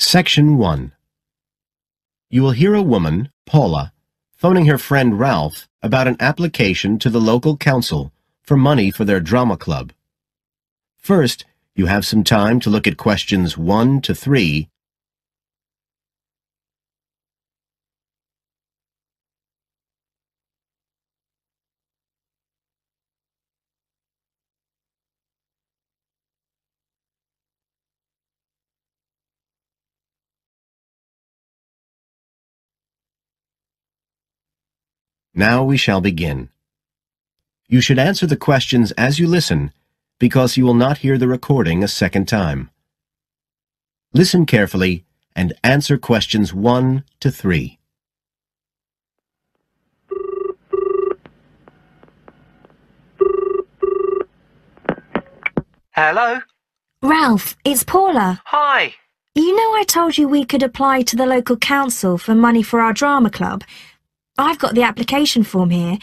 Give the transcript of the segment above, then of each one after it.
Section 1. You will hear a woman, Paula, phoning her friend Ralph about an application to the local council for money for their drama club. First, you have some time to look at questions 1 to 3. Now we shall begin. You should answer the questions as you listen, because you will not hear the recording a second time. Listen carefully and answer questions 1 to 3. Hello? Ralph, it's Paula. Hi. You know I told you we could apply to the local council for money for our drama club? I've got the application form here,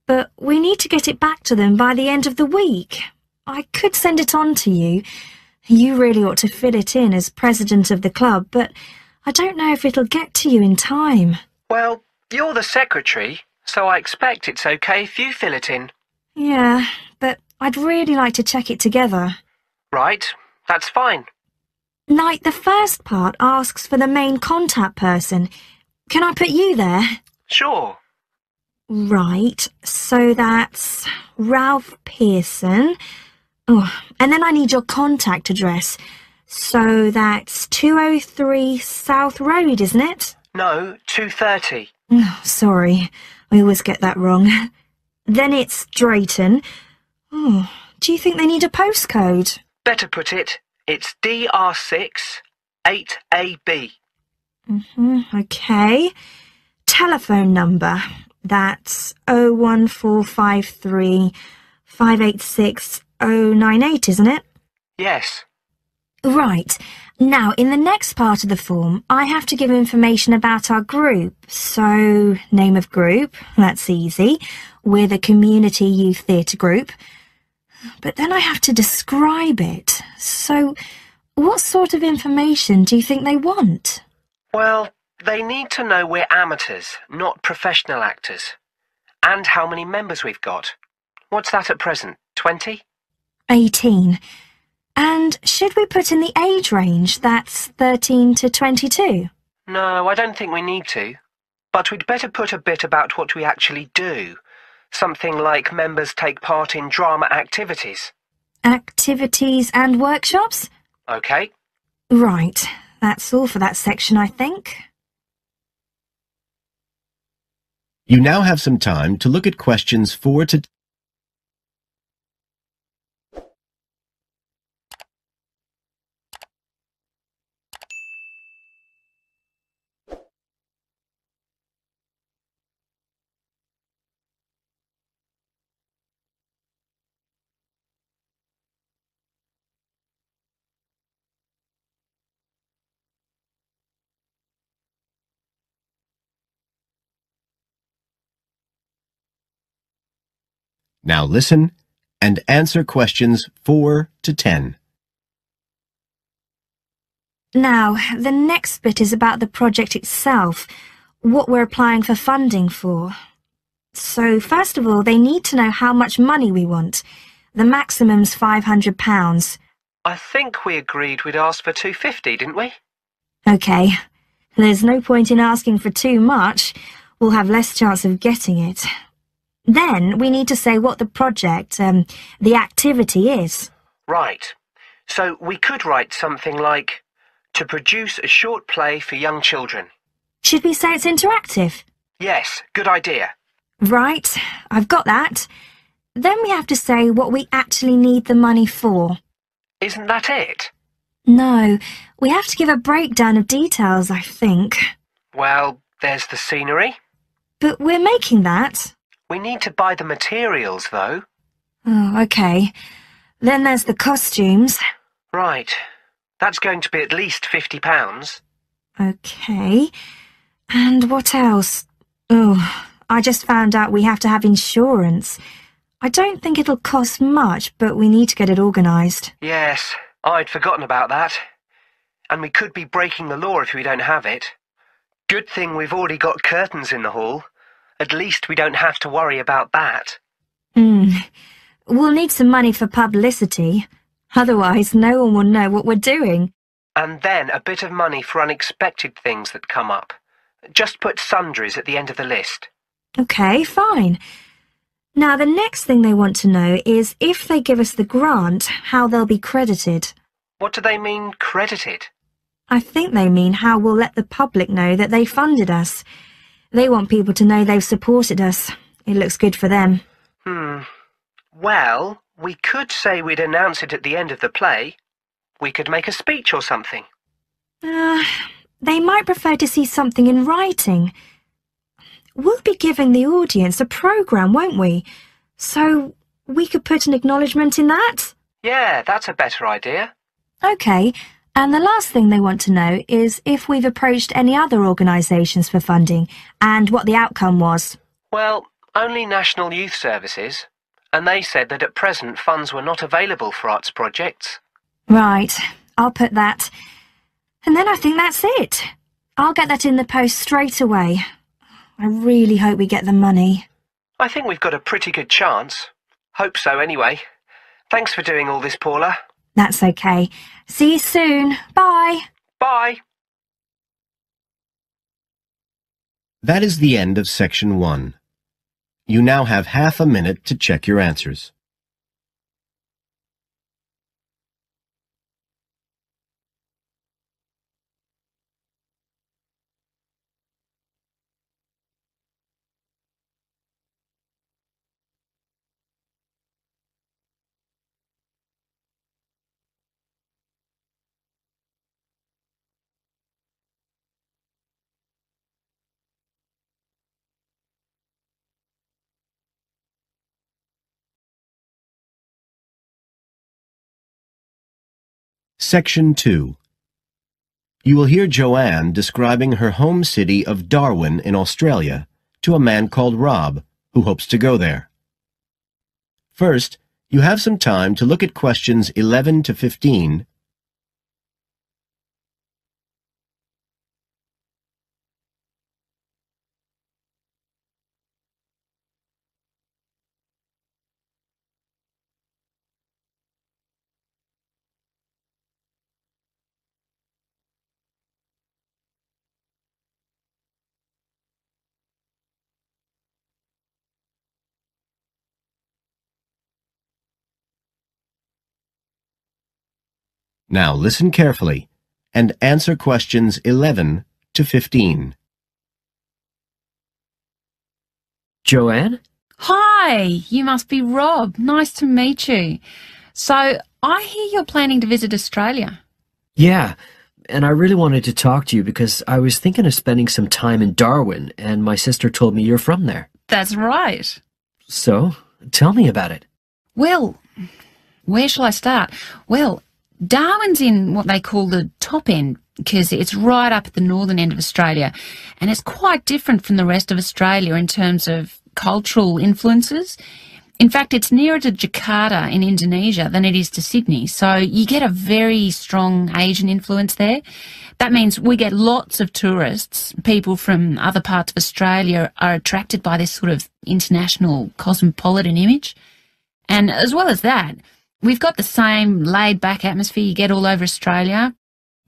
but we need to get it back to them by the end of the week. I could send it on to you. You really ought to fill it in as president of the club, but I don't know if it'll get to you in time. Well, you're the secretary, so I expect it's okay if you fill it in. Yeah, but I'd really like to check it together. Right, that's fine. Like, the first part asks for the main contact person. Can I put you there? Sure. Right, so that's Ralph Pearson. Oh, and then I need your contact address. So that's 203 South Road, isn't it? No, 230. Oh, sorry, I always get that wrong. Then it's Drayton. Oh, do you think they need a postcode? Better put it, it's DR6 8AB. Okay. Telephone number. That's 01453 586 098, isn't it? Yes. Right. Now, in the next part of the form, I have to give information about our group. So, name of group, that's easy. We're the Community Youth Theatre Group. But then I have to describe it. So, what sort of information do you think they want? Well, they need to know we're amateurs, not professional actors. And how many members we've got. What's that at present, 20? 18. And should we put in the age range? That's 13 to 22? No, I don't think we need to. But we'd better put a bit about what we actually do. Something like members take part in drama activities. Activities and workshops? OK. Right. That's all for that section, I think. You now have some time to look at questions 4 to 10. Now listen and answer questions 4 to 10. Now, the next bit is about the project itself, what we're applying for funding for. So, first of all, they need to know how much money we want. The maximum's £500. I think we agreed we'd ask for 250, didn't we? OK. There's no point in asking for too much. We'll have less chance of getting it. Then we need to say what the project, the activity is. Right. So we could write something like, to produce a short play for young children. Should we say it's interactive? Yes, good idea. Right, I've got that. Then we have to say what we actually need the money for. Isn't that it? No, we have to give a breakdown of details, I think. Well, there's the scenery. But we're making that. We need to buy the materials, though. Oh, OK. Then there's the costumes. Right. That's going to be at least £50. OK. And what else? Oh, I just found out we have to have insurance. I don't think it'll cost much, but we need to get it organised. Yes, I'd forgotten about that. and we could be breaking the law if we don't have it. Good thing we've already got curtains in the hall. At least we don't have to worry about that. We'll need some money for publicity. Otherwise, no one will know what we're doing. And then a bit of money for unexpected things that come up. Just put sundries at the end of the list. OK, fine. Now, the next thing they want to know is if they give us the grant, how they'll be credited. What do they mean, credited? I think they mean how we'll let the public know that they funded us. They want people to know they've supported us. It looks good for them. Well, we could say we'd announce it at the end of the play. We could make a speech or something. They might prefer to see something in writing. We'll be giving the audience a programme, won't we? So we could put an acknowledgement in that? Yeah, that's a better idea. OK, and the last thing they want to know is if we've approached any other organisations for funding and what the outcome was. Well, only National Youth Services, and they said that at present funds were not available for arts projects. Right, I'll put that. And then I think that's it. I'll get that in the post straight away. I really hope we get the money. I think we've got a pretty good chance. Hope so, anyway. Thanks for doing all this, Paula. That's OK. See you soon. Bye. Bye. That is the end of section 1. You now have half a minute to check your answers. Section 2. You will hear Joanne describing her home city of Darwin in Australia to a man called Rob, who hopes to go there. First, you have some time to look at questions 11 to 15. Now listen carefully and answer questions 11 to 15. Joanne? Hi, you must be Rob. Nice to meet you. So, I hear you're planning to visit Australia. Yeah, and I really wanted to talk to you because I was thinking of spending some time in Darwin, and my sister told me you're from there. That's right. So, tell me about it. Well, where shall I start? Well, Darwin's in what they call the top end because it's right up at the northern end of Australia, and it's quite different from the rest of Australia in terms of cultural influences. In fact, it's nearer to Jakarta in Indonesia than it is to Sydney, so you get a very strong Asian influence there. That means we get lots of tourists. People from other parts of Australia are attracted by this sort of international cosmopolitan image. And as well as that, we've got the same laid-back atmosphere you get all over Australia,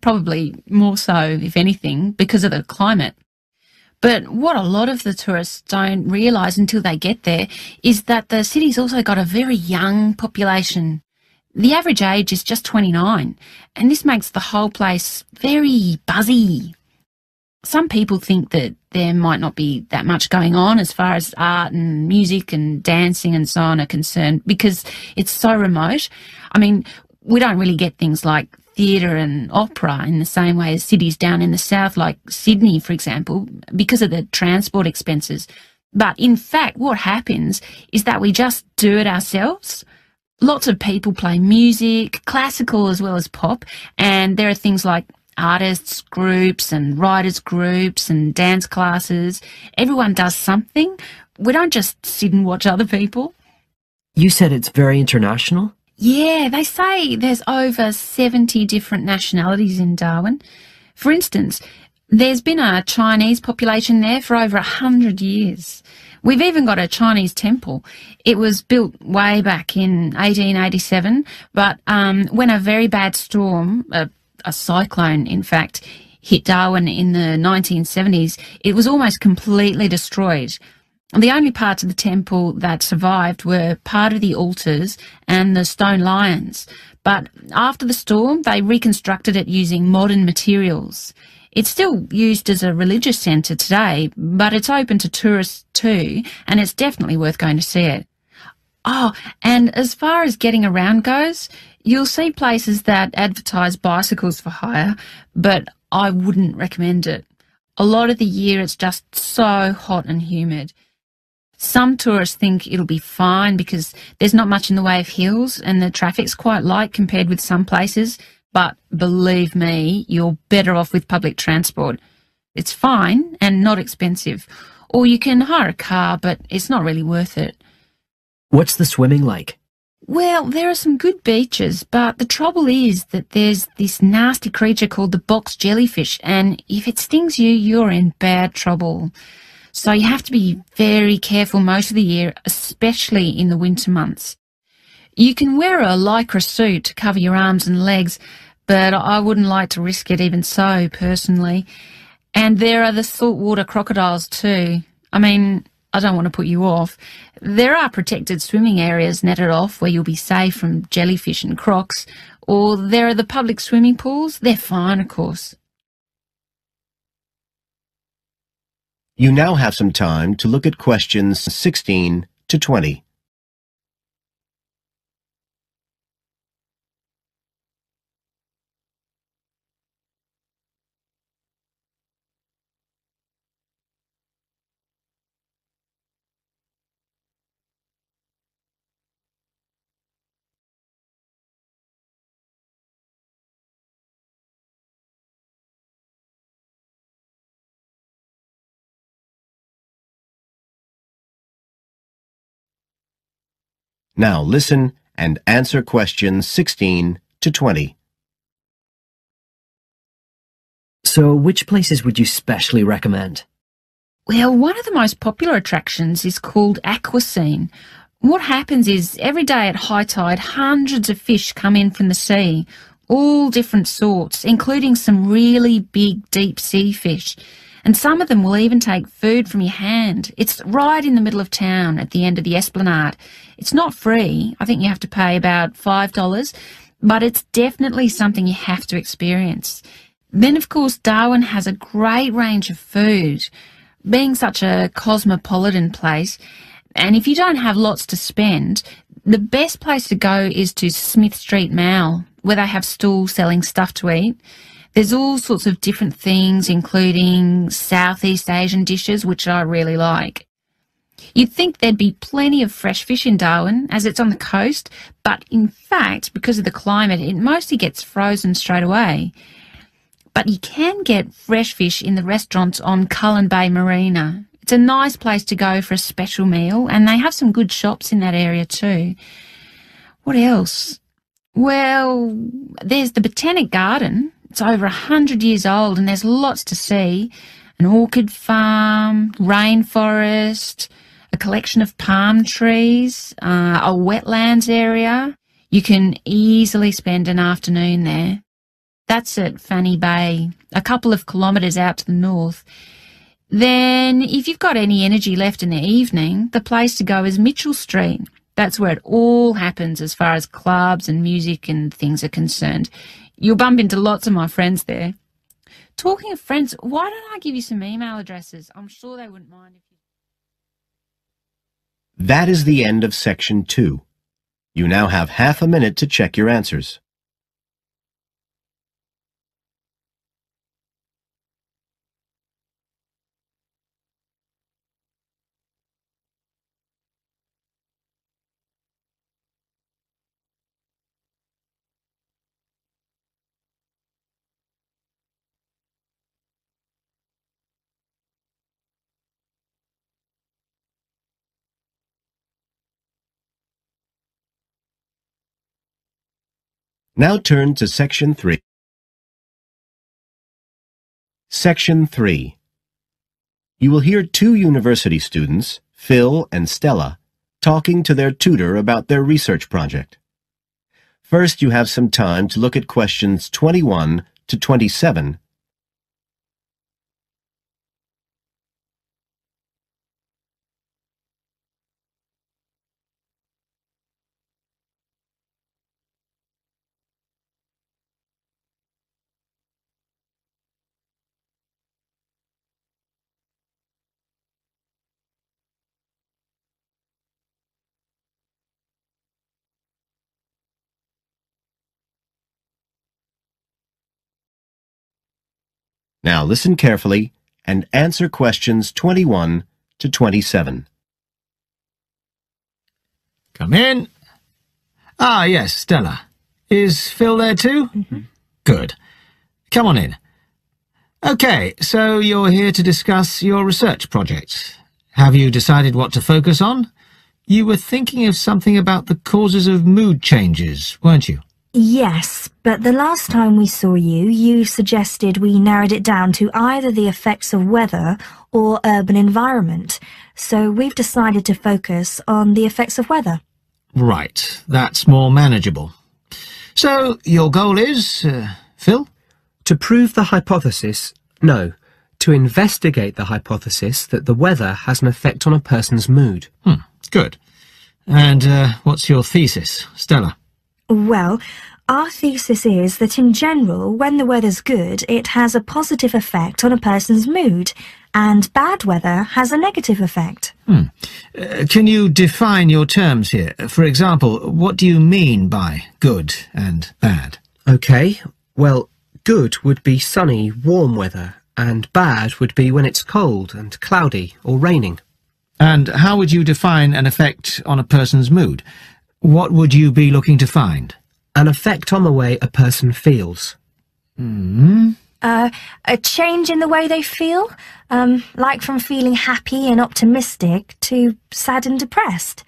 probably more so, if anything, because of the climate. But what a lot of the tourists don't realise until they get there is that the city's also got a very young population. The average age is just 29, and this makes the whole place very buzzy. Some people think that there might not be that much going on as far as art and music and dancing and so on are concerned because it's so remote. I mean, we don't really get things like theatre and opera in the same way as cities down in the south, like Sydney, for example, because of the transport expenses. But in fact, what happens is that we just do it ourselves. Lots of people play music, classical as well as pop, and there are things like artists groups and writers groups and dance classes. Everyone does something. We don't just sit and watch other people. You said it's very international? Yeah, they say there's over 70 different nationalities in Darwin. For instance, there's been a Chinese population there for over 100 years. We've even got a Chinese temple. It was built way back in 1887, but when a very bad storm, a cyclone in fact, hit Darwin in the 1970s, it was almost completely destroyed. The only parts of the temple that survived were part of the altars and the stone lions. But after the storm, they reconstructed it using modern materials. It's still used as a religious centre today, but it's open to tourists too, and it's definitely worth going to see it. Oh, and as far as getting around goes, you'll see places that advertise bicycles for hire, but I wouldn't recommend it. A lot of the year it's just so hot and humid. Some tourists think it'll be fine because there's not much in the way of hills and the traffic's quite light compared with some places, but believe me, you're better off with public transport. It's fine and not expensive. Or you can hire a car, but it's not really worth it. What's the swimming like? Well, there are some good beaches, but the trouble is that there's this nasty creature called the box jellyfish, and if it stings you, you're in bad trouble. So you have to be very careful most of the year, especially in the winter months. You can wear a lycra suit to cover your arms and legs, but I wouldn't like to risk it even so, personally. And there are the saltwater crocodiles too. I mean, I don't want to put you off. There are protected swimming areas netted off where you'll be safe from jellyfish and crocs, or there are the public swimming pools. They're fine, of course. You now have some time to look at questions 16 to 20. Now listen and answer questions 16 to 20. So which places would you specially recommend? Well, one of the most popular attractions is called Aquascene. What happens is every day at high tide, hundreds of fish come in from the sea, all different sorts, including some really big deep sea fish. And some of them will even take food from your hand. It's right in the middle of town at the end of the esplanade. It's not free. I think you have to pay about $5, but it's definitely something you have to experience. Then, of course, Darwin has a great range of food. Being such a cosmopolitan place, and if you don't have lots to spend, the best place to go is to Smith Street Mall, where they have stalls selling stuff to eat. There's all sorts of different things, including Southeast Asian dishes, which I really like. You'd think there'd be plenty of fresh fish in Darwin, as it's on the coast, but in fact, because of the climate, it mostly gets frozen straight away. But you can get fresh fish in the restaurants on Cullen Bay Marina. It's a nice place to go for a special meal, and they have some good shops in that area too. What else? Well, there's the Botanic Garden. It's over 100 years old and there's lots to see. An orchid farm, rainforest, a collection of palm trees, a wetlands area. You can easily spend an afternoon there. That's at Fanny Bay, a couple of kilometres out to the north. Then, if you've got any energy left in the evening, the place to go is Mitchell Street. That's where it all happens as far as clubs and music and things are concerned. You'll bump into lots of my friends there. Talking of friends, why don't I give you some email addresses? I'm sure they wouldn't mind if you... That is the end of section 2. You now have half a minute to check your answers. Now turn to Section 3. Section 3. You will hear two university students, Phil and Stella, talking to their tutor about their research project. First, you have some time to look at questions 21 to 27. Now listen carefully and answer questions 21 to 27. Come in. Ah, yes, Stella. Is Phil there too? Good. Come on in. Okay, so you're here to discuss your research project. Have you decided what to focus on? You were thinking of something about the causes of mood changes, weren't you? Yes, but the last time we saw you, you suggested we narrowed it down to either the effects of weather or urban environment. So we've decided to focus on the effects of weather. Right, that's more manageable. So, your goal is, Phil? To prove the hypothesis, no. To investigate the hypothesis that the weather has an effect on a person's mood. Good. And what's your thesis, Stella? Well, our thesis is that in general, when the weather's good, it has a positive effect on a person's mood, and bad weather has a negative effect. Can you define your terms here? For example, what do you mean by good and bad? Okay, well, good would be sunny, warm weather, and bad would be when it's cold and cloudy or raining. And how would you define an effect on a person's mood? What would you be looking to find? An effect on the way a person feels. A change in the way they feel, like from feeling happy and optimistic to sad and depressed.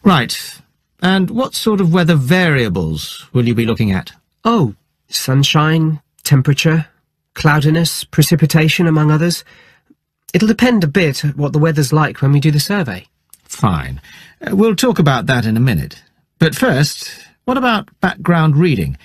Right. And what sort of weather variables will you be looking at? Oh, sunshine, temperature, cloudiness, precipitation, among others. It'll depend a bit what the weather's like when we do the survey. Fine. We'll talk about that in a minute. But first, what about background reading?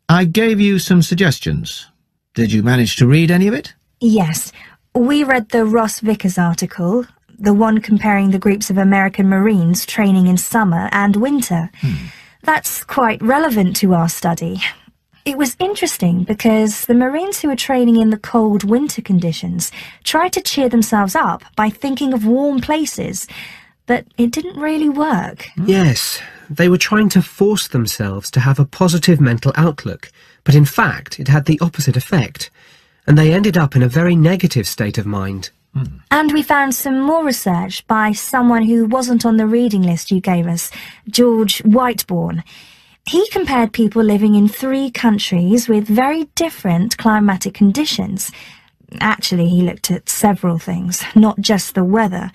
I gave you some suggestions. Did you manage to read any of it? Yes, we read the Ross Vickers article, the one comparing the groups of American Marines training in summer and winter. That's quite relevant to our study. It was interesting because the Marines who were training in the cold winter conditions tried to cheer themselves up by thinking of warm places, but it didn't really work. Yes, they were trying to force themselves to have a positive mental outlook, but in fact it had the opposite effect, and they ended up in a very negative state of mind. And we found some more research by someone who wasn't on the reading list you gave us, George Whiteborn. He compared people living in 3 countries with very different climatic conditions. Actually, he looked at several things, not just the weather.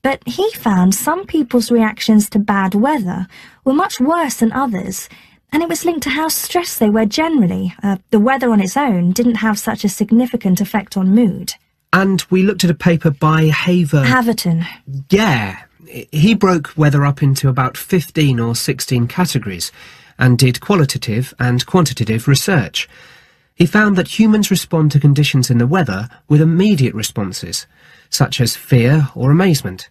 But he found some people's reactions to bad weather were much worse than others, and it was linked to how stressed they were generally. The weather on its own didn't have such a significant effect on mood. And we looked at a paper by Haverton. Yeah, he broke weather up into about 15 or 16 categories and did qualitative and quantitative research. He found that humans respond to conditions in the weather with immediate responses, such as fear or amazement.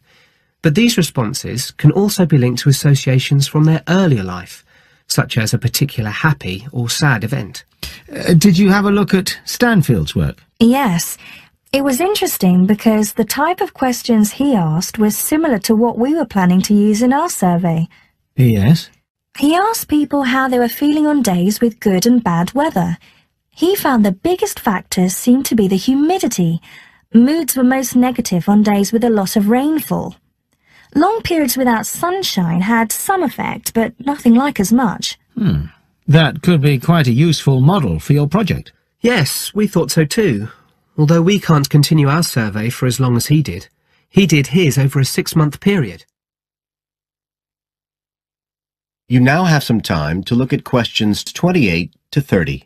But these responses can also be linked to associations from their earlier life, such as a particular happy or sad event. Did you have a look at Stanfield's work? Yes. It was interesting because the type of questions he asked was similar to what we were planning to use in our survey. Yes. He asked people how they were feeling on days with good and bad weather. He found the biggest factors seemed to be the humidity. Moods were most negative on days with a lot of rainfall. Long periods without sunshine had some effect, but nothing like as much. That could be quite a useful model for your project. Yes, we thought so too, although we can't continue our survey for as long as he did. He did his over a 6-month period. You now have some time to look at questions 28 to 30.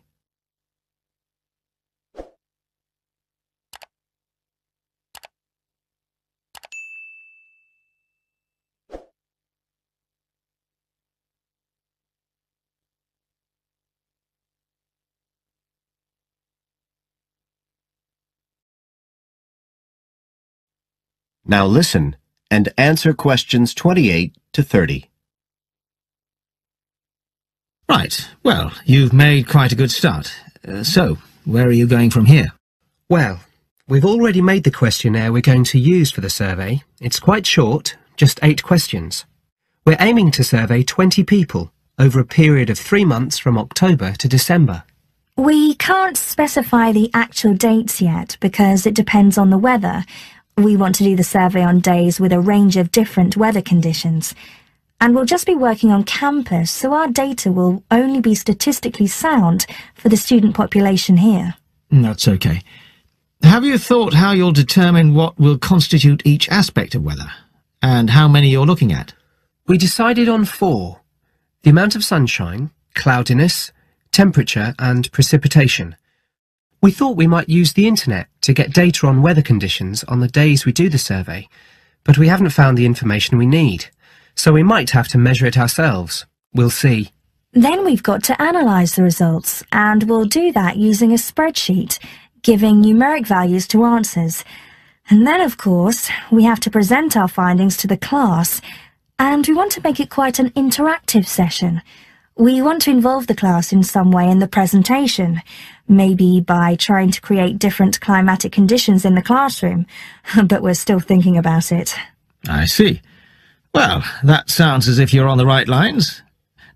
Now listen and answer questions 28 to 30. Right, well, you've made quite a good start. So, where are you going from here? Well, we've already made the questionnaire we're going to use for the survey. It's quite short, just 8 questions. We're aiming to survey 20 people over a period of 3 months from October to December. We can't specify the actual dates yet because it depends on the weather. We want to do the survey on days with a range of different weather conditions. And we'll just be working on campus, so our data will only be statistically sound for the student population here. That's okay. Have you thought how you'll determine what will constitute each aspect of weather, and how many you're looking at? We decided on 4. The amount of sunshine, cloudiness, temperature and precipitation. We thought we might use the internet to get data on weather conditions on the days we do the survey, but we haven't found the information we need, so we might have to measure it ourselves. We'll see. Then we've got to analyse the results, and we'll do that using a spreadsheet, giving numeric values to answers. And then, of course, we have to present our findings to the class, and we want to make it quite an interactive session. We want to involve the class in some way in the presentation, maybe by trying to create different climatic conditions in the classroom, but we're still thinking about it. I see. Well, that sounds as if you're on the right lines.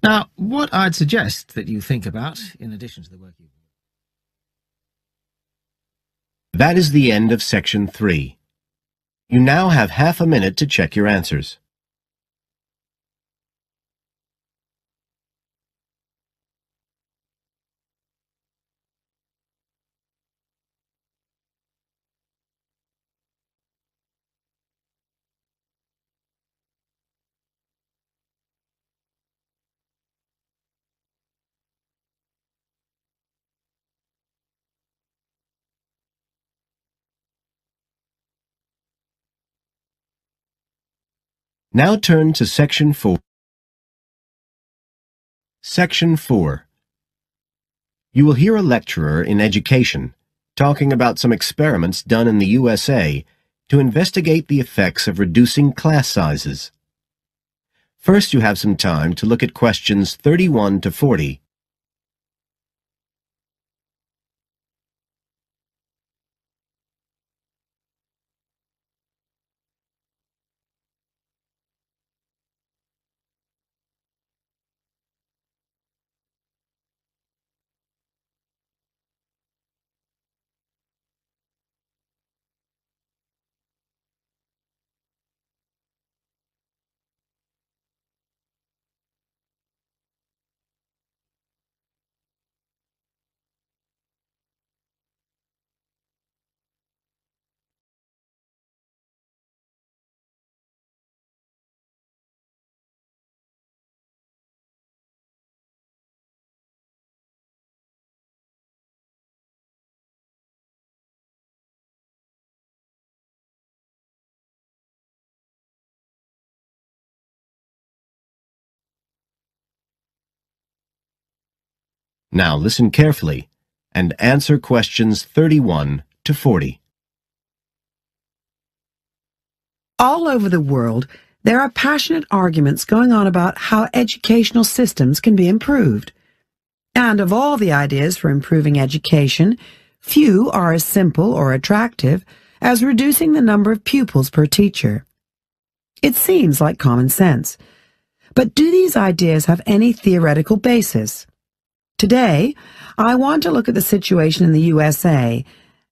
Now, what I'd suggest that you think about, in addition to the work you've done. That is the end of section 3. You now have half a minute to check your answers. Now turn to Section 4. Section 4. You will hear a lecturer in education talking about some experiments done in the USA to investigate the effects of reducing class sizes. First, you have some time to look at questions 31 to 40. Now listen carefully and answer questions 31 to 40. All over the world, there are passionate arguments going on about how educational systems can be improved. And of all the ideas for improving education, few are as simple or attractive as reducing the number of pupils per teacher. It seems like common sense. But do these ideas have any theoretical basis? Today, I want to look at the situation in the USA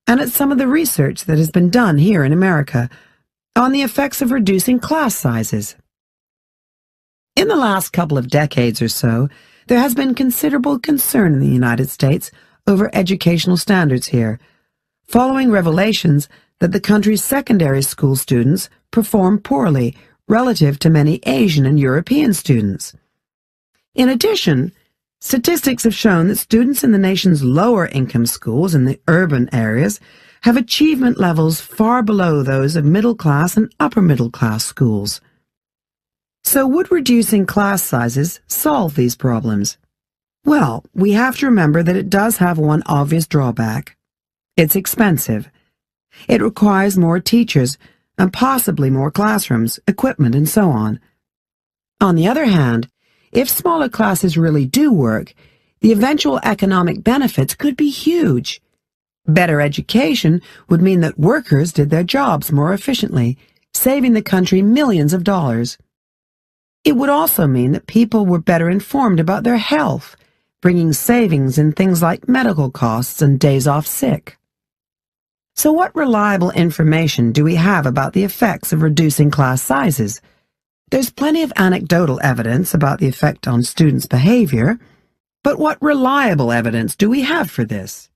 and at some of the research that has been done here in America on the effects of reducing class sizes. In the last couple of decades or so, there has been considerable concern in the United States over educational standards here, following revelations that the country's secondary school students perform poorly relative to many Asian and European students. In addition, statistics have shown that students in the nation's lower-income schools in the urban areas have achievement levels far below those of middle-class and upper-middle-class schools. So would reducing class sizes solve these problems? Well, we have to remember that it does have one obvious drawback. It's expensive. It requires more teachers and possibly more classrooms, equipment, and so on. On the other hand, if smaller classes really do work, the eventual economic benefits could be huge. Better education would mean that workers did their jobs more efficiently, saving the country millions of dollars. It would also mean that people were better informed about their health, bringing savings in things like medical costs and days off sick. So what reliable information do we have about the effects of reducing class sizes? There's plenty of anecdotal evidence about the effect on students' behavior, but what reliable evidence do we have for this?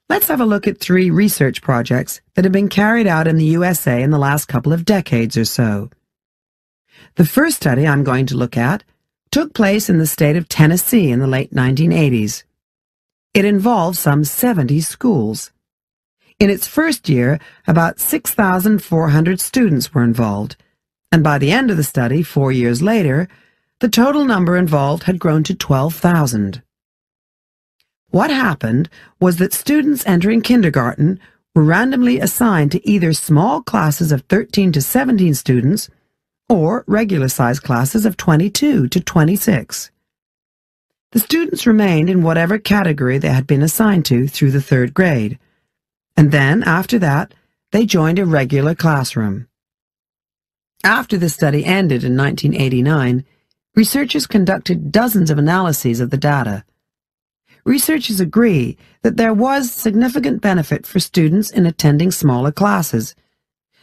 Let's have a look at 3 research projects that have been carried out in the USA in the last couple of decades or so. The first study I'm going to look at took place in the state of Tennessee in the late 1980s. It involved some 70 schools. In its first year, about 6,400 students were involved, and by the end of the study, 4 years later, the total number involved had grown to 12,000. What happened was that students entering kindergarten were randomly assigned to either small classes of 13 to 17 students or regular-sized classes of 22 to 26. The students remained in whatever category they had been assigned to through the 3rd grade, and then, after that, they joined a regular classroom. After the study ended in 1989, researchers conducted dozens of analyses of the data. Researchers agree that there was significant benefit for students in attending smaller classes,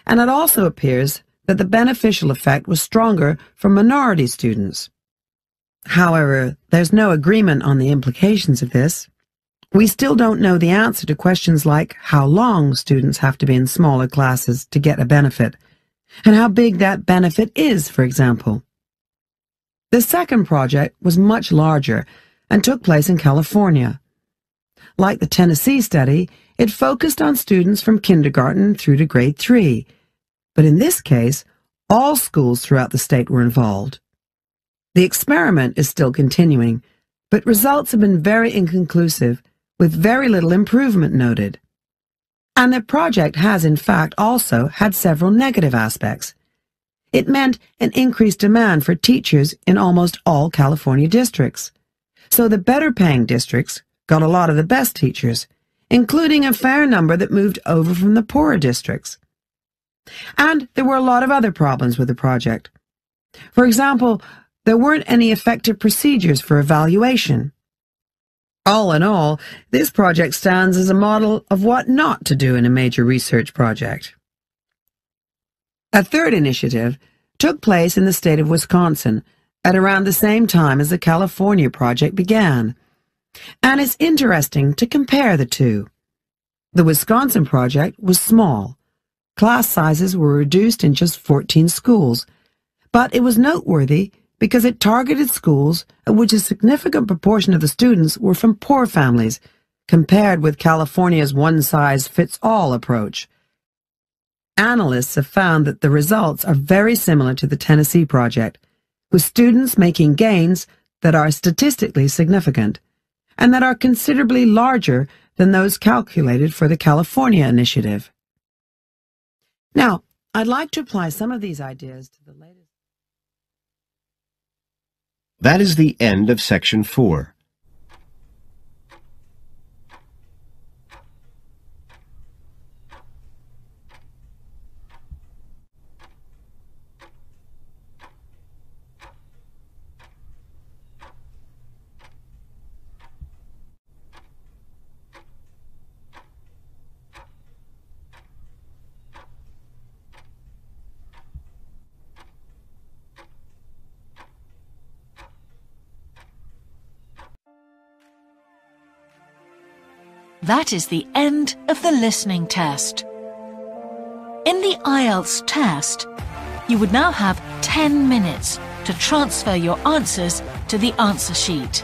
and it also appears that the beneficial effect was stronger for minority students. However, there's no agreement on the implications of this. We still don't know the answer to questions like how long students have to be in smaller classes to get a benefit, and how big that benefit is, for example. The second project was much larger and took place in California. Like the Tennessee study, it focused on students from kindergarten through to grade 3, but in this case, all schools throughout the state were involved. The experiment is still continuing, but results have been very inconclusive, with very little improvement noted. And the project has, in fact, also had several negative aspects. It meant an increased demand for teachers in almost all California districts. So the better-paying districts got a lot of the best teachers, including a fair number that moved over from the poorer districts. And there were a lot of other problems with the project. For example, there weren't any effective procedures for evaluation. All in all, this project stands as a model of what not to do in a major research project. A third initiative took place in the state of Wisconsin at around the same time as the California project began, and it's interesting to compare the two. The Wisconsin project was small. Class sizes were reduced in just 14 schools, but it was noteworthy because it targeted schools at which a significant proportion of the students were from poor families, compared with California's one-size-fits-all approach. Analysts have found that the results are very similar to the Tennessee project, with students making gains that are statistically significant, and that are considerably larger than those calculated for the California initiative. Now, I'd like to apply some of these ideas to the latest. That is the end of Section 4. That is the end of the listening test. In the IELTS test, You would now have 10 minutes to transfer your answers to the answer sheet.